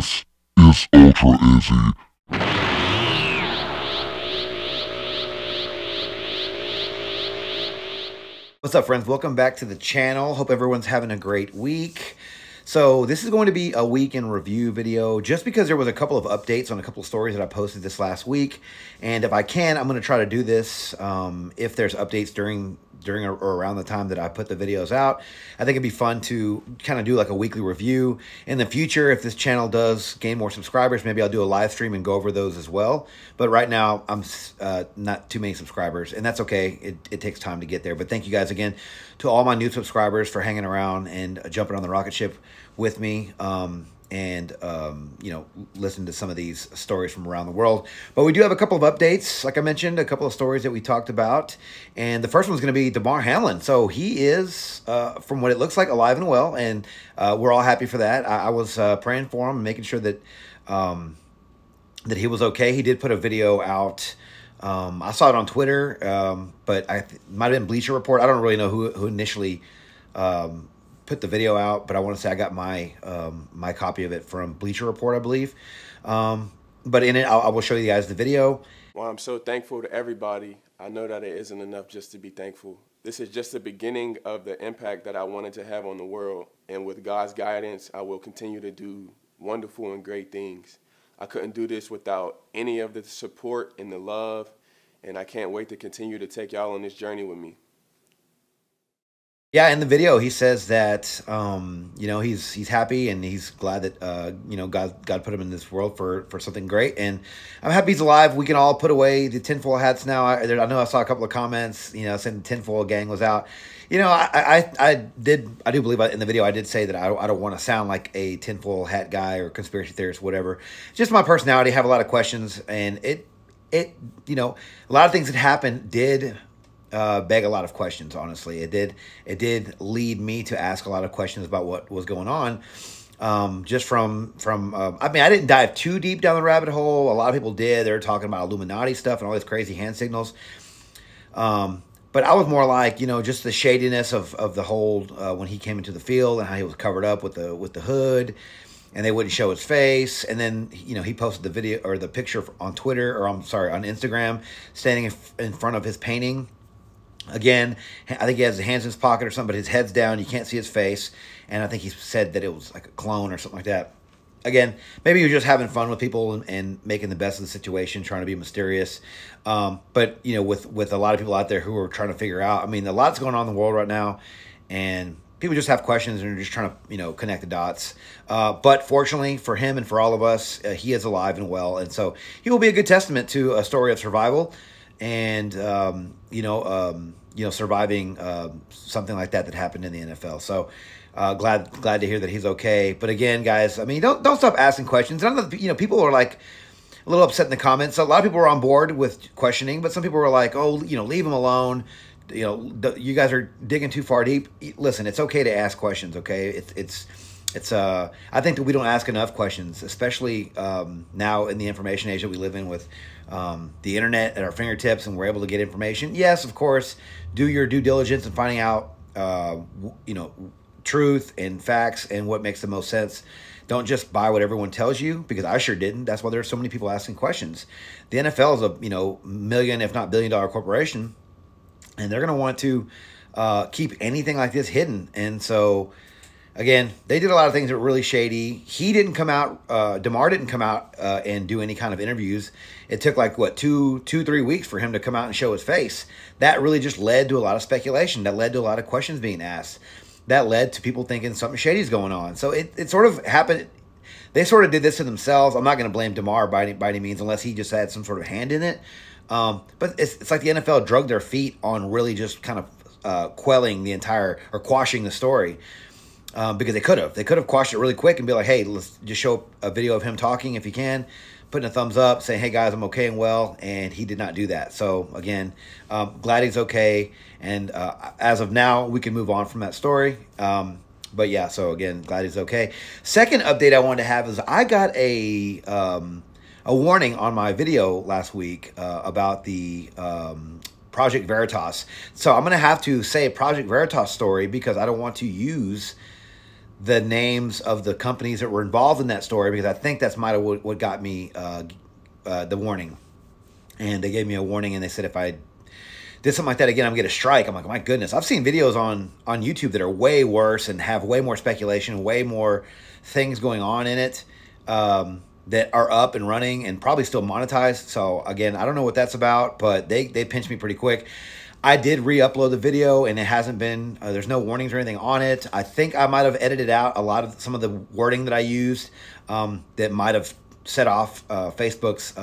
This is Ultra Izzy. What's up, friends? Welcome back to the channel. Hope everyone's having a great week. So this is going to be a week in review video just because there was a couple of updates on a couple of stories that I posted this last week. And if I can, I'm going to try to do this if there's updates during or around the time that I put the videos out. I think it'd be fun to kind of do like a weekly review. In the future, if this channel does gain more subscribers, maybe I'll do a live stream and go over those as well. But right now, I'm not too many subscribers, and that's okay. It takes time to get there. But thank you guys again to all my new subscribers for hanging around and jumping on the rocket ship with me. You know, listen to some of these stories from around the world. But we do have a couple of updates. Like I mentioned, a couple of stories that we talked about. And the first one's going to be Damar Hamlin. So he is, from what it looks like, alive and well. And we're all happy for that. I was praying for him, making sure that that he was okay. He did put a video out. I saw it on Twitter, but might have been Bleacher Report. I don't really know who initially put the video out, but I want to say I got my my copy of it from Bleacher Report, I believe. But in it, I will show you guys the video. Well, I'm so thankful to everybody. I know that it isn't enough just to be thankful. This is just the beginning of the impact that I wanted to have on the world. And with God's guidance, I will continue to do wonderful and great things. I couldn't do this without any of the support and the love. And I can't wait to continue to take y'all on this journey with me. Yeah, in the video, he says that, you know, he's happy and he's glad that, you know, God put him in this world for something great. And I'm happy he's alive. We can all put away the tinfoil hats now. I know I saw a couple of comments, you know, saying the tinfoil gang was out. You know, I do believe in the video I did say that I don't want to sound like a tinfoil hat guy or conspiracy theorist, whatever. Just my personality. I have a lot of questions, and it you know, a lot of things that happened did beg a lot of questions. Honestly, it did lead me to ask a lot of questions about what was going on. Just from I mean, I didn't dive too deep down the rabbit hole. A lot of people did. They were talking about Illuminati stuff and all these crazy hand signals. But I was more like, you know, just the shadiness of the whole when he came into the field and how he was covered up with the hood, and they wouldn't show his face. And then, you know, he posted the video or the picture on Twitter, or I'm sorry, on Instagram, standing in front of his painting. Again, I think he has his hands in his pocket or something, but his head's down. You can't see his face. And I think he said that it was like a clone or something like that. Again, maybe he was just having fun with people and making the best of the situation, trying to be mysterious. But, you know, with a lot of people out there who are trying to figure out, I mean, a lot's going on in the world right now, and people just have questions and are just trying to, you know, connect the dots. But fortunately for him and for all of us, he is alive and well. And so he will be a good testament to a story of survival and, you know, surviving something like that happened in the NFL. So glad to hear that he's okay. But again, guys, I mean, don't stop asking questions. And I know, you know, people are like a little upset in the comments. A lot of people were on board with questioning, but some people were like, oh, you know, leave him alone. You know, you guys are digging too far deep. Listen, it's okay to ask questions. Okay, I think that we don't ask enough questions, especially now in the information age that we live in with the internet at our fingertips, and we're able to get information. Yes, of course, do your due diligence in finding out, you know, truth and facts and what makes the most sense. Don't just buy what everyone tells you, because I sure didn't. That's why there are so many people asking questions. The NFL is a, you know, million, if not billion-dollar corporation, and they're going to want to keep anything like this hidden. And so, again, they did a lot of things that were really shady. He didn't come out, Damar didn't come out and do any kind of interviews. It took like, what, 2-3 weeks for him to come out and show his face. That really just led to a lot of speculation. That led to a lot of questions being asked. That led to people thinking something shady is going on. So it sort of happened. They sort of did this to themselves. I'm not going to blame Damar by any means, unless he just had some sort of hand in it. But it's like the NFL drugged their feet on really just kind of quelling the entire, or quashing the story. Because they could have quashed it really quick and be like, hey, let's just show a video of him talking if you can, putting a thumbs up, saying, hey guys, I'm okay and well. And he did not do that. So again, glad he's okay. And as of now, we can move on from that story. But yeah, so again, glad he's okay. Second update I wanted to have is I got a warning on my video last week about the Project Veritas. So I'm going to have to say a Project Veritas story because I don't want to use the names of the companies that were involved in that story, because I think that's might have what got me the warning. And they gave me a warning, and they said if I did something like that again, I'm going to get a strike. I'm like, my goodness. I've seen videos on YouTube that are way worse and have way more speculation, way more things going on in it that are up and running and probably still monetized. So, again, I don't know what that's about, but they pinched me pretty quick. I did re-upload the video, and it hasn't been, there's no warnings or anything on it. I think I might have edited out a lot of some of the wording that I used that might have set off YouTube's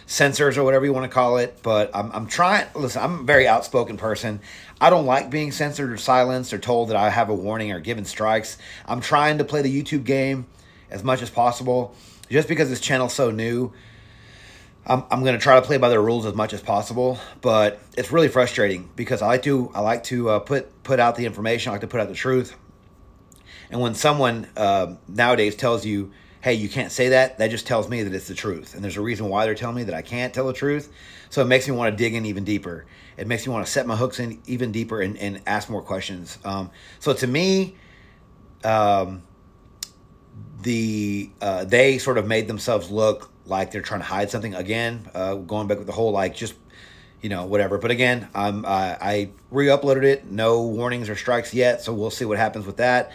censors or whatever you want to call it. But I'm trying, listen, I'm a very outspoken person. I don't like being censored or silenced or told that I have a warning or given strikes. I'm trying to play the YouTube game as much as possible. Just because this channel's so new, I'm going to try to play by the rules as much as possible, but it's really frustrating because I like to put out the information. I like to put out the truth. And when someone nowadays tells you, hey, you can't say that, that just tells me that it's the truth. And there's a reason why they're telling me that I can't tell the truth. So it makes me want to dig in even deeper. It makes me want to set my hooks in even deeper and ask more questions. So to me, they sort of made themselves look like they're trying to hide something. Again, going back with the whole, like, just, whatever. But again, I re-uploaded it. No warnings or strikes yet, so we'll see what happens with that.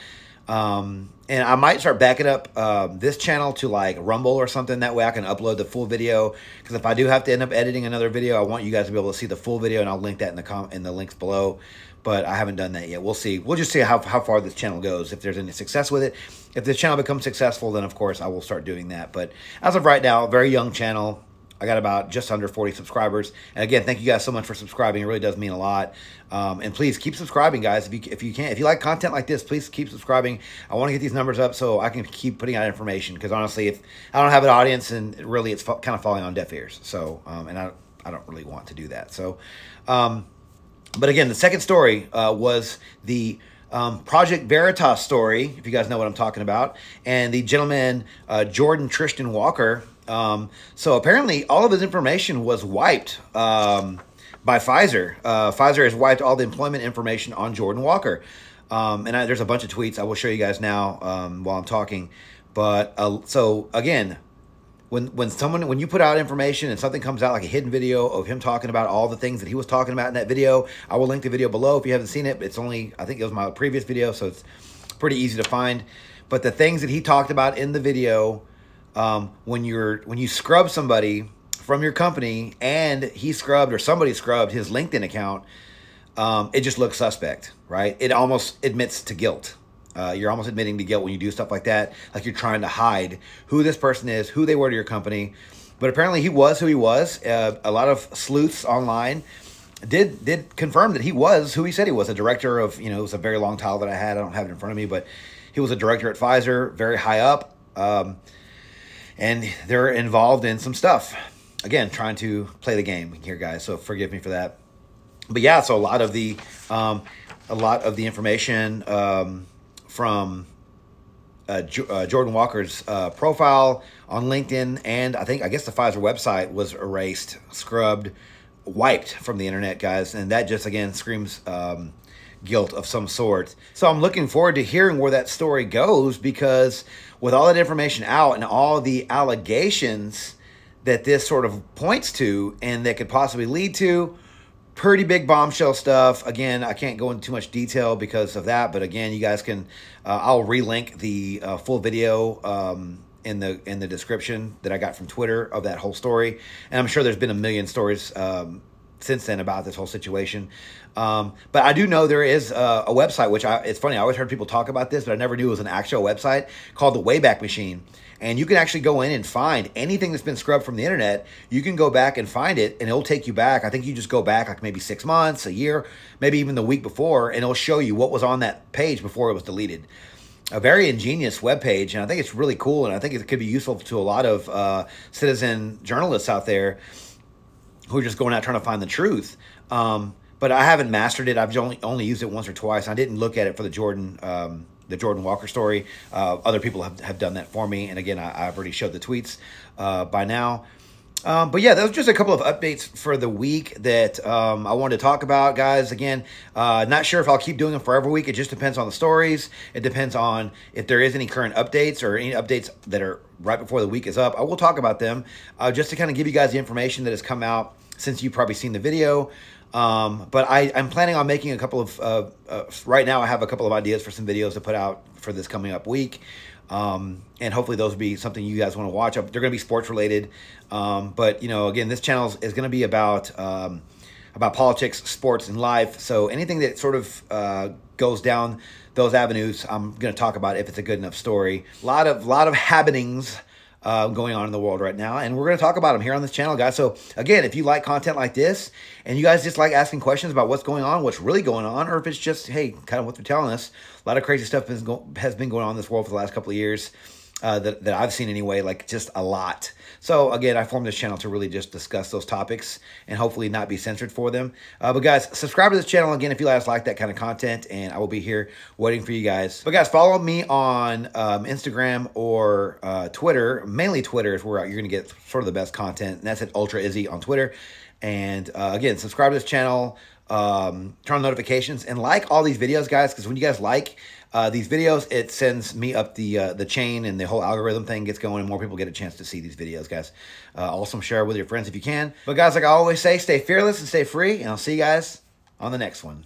And I might start backing up this channel to like Rumble or something. That way I can upload the full video. Because if I do have to end up editing another video, I want you guys to be able to see the full video, and I'll link that in the links below. But I haven't done that yet. We'll see. We'll just see how far this channel goes, if there's any success with it. If this channel becomes successful, then of course I will start doing that. But as of right now, a very young channel. I got about just under 40 subscribers. And again, thank you guys so much for subscribing. It really does mean a lot. And please keep subscribing, guys. If you can. If you like content like this, please keep subscribing. I want to get these numbers up so I can keep putting out information. Because honestly, if I don't have an audience, and really it's kind of falling on deaf ears. So, and I don't really want to do that. So, but again, the second story was the Project Veritas story, if you guys know what I'm talking about. And the gentleman, Jordan Tristan Walker. So apparently all of his information was wiped by Pfizer. Pfizer has wiped all the employment information on Jordan Walker. And there's a bunch of tweets I will show you guys now while I'm talking. But so again, when you put out information and something comes out like a hidden video of him talking about all the things that he was talking about in that video, I will link the video below if you haven't seen it. It's only, I think it was my previous video, so it's pretty easy to find. But the things that he talked about in the video, when you scrub somebody from your company and he scrubbed or somebody scrubbed his LinkedIn account, it just looks suspect, right? It almost admits to guilt. You're almost admitting to guilt when you do stuff like that, like you're trying to hide who this person is, who they were to your company. But apparently he was who he was. A lot of sleuths online did confirm that he was who he said he was, a director of, it was a very long title that I had. I don't have it in front of me, but he was a director at Pfizer, very high up. And they're involved in some stuff. Again, trying to play the game here, guys. So forgive me for that. But yeah, so a lot of the information from Jordan Walker's profile on LinkedIn, and I guess the Pfizer website was erased, scrubbed, wiped from the internet, guys. And that just, again, screams guilt of some sort. So I'm looking forward to hearing where that story goes, because with all that information out and all the allegations that this sort of points to and that could possibly lead to, pretty big bombshell stuff. Again, I can't go into too much detail because of that, but again, you guys can, I'll relink the full video in the description that I got from Twitter of that whole story. And I'm sure there's been a million stories since then about this whole situation. But I do know there is a website, which it's funny, I always heard people talk about this, but I never knew it was an actual website called the Wayback Machine. And you can actually go in and find anything that's been scrubbed from the internet. You can go back and find it, and it'll take you back. I think you just go back like maybe 6 months, a year, maybe even the week before, and it'll show you what was on that page before it was deleted. A very ingenious webpage, and I think it's really cool, and I think it could be useful to a lot of citizen journalists out there who are just going out trying to find the truth. But I haven't mastered it. I've only used it once or twice. I didn't look at it for the Jordan Walker story. Other people have done that for me. And again, I've already showed the tweets by now. But yeah, those are just a couple of updates for the week that I wanted to talk about, guys. Again, not sure if I'll keep doing them for every week. It just depends on the stories. It depends on if there is any current updates or any updates that are right before the week is up. I will talk about them just to kind of give you guys the information that has come out since you've probably seen the video. But I'm planning on making a couple of, right now I have a couple of ideas for some videos to put out for this coming up week. And hopefully those will be something you guys want to watch. They're going to be sports related. But you know, again, this channel is going to be about politics, sports, and life. So anything that sort of goes down those avenues, I'm going to talk about if it's a good enough story. A lot of happenings going on in the world right now, and we're going to talk about them here on this channel, guys. So again, if you like content like this and you guys just like asking questions about what's going on, what's really going on, or if it's just, hey, kind of what they're telling us, a lot of crazy stuff has been going on in this world for the last couple of years that I've seen anyway, like just a lot. So again, I formed this channel to really just discuss those topics and hopefully not be censored for them. But guys, subscribe to this channel again if you guys like that kind of content, and I will be here waiting for you guys. But guys, follow me on Instagram or Twitter. Mainly Twitter is where you're going to get sort of the best content, and that's at Ultra Izzy on Twitter. And again, subscribe to this channel, turn on notifications, and like all these videos, guys, because when you guys like these videos, it sends me up the chain, and the whole algorithm thing gets going, and more people get a chance to see these videos, guys. Also share with your friends if you can. But guys, like I always say, stay fearless and stay free, and I'll see you guys on the next one.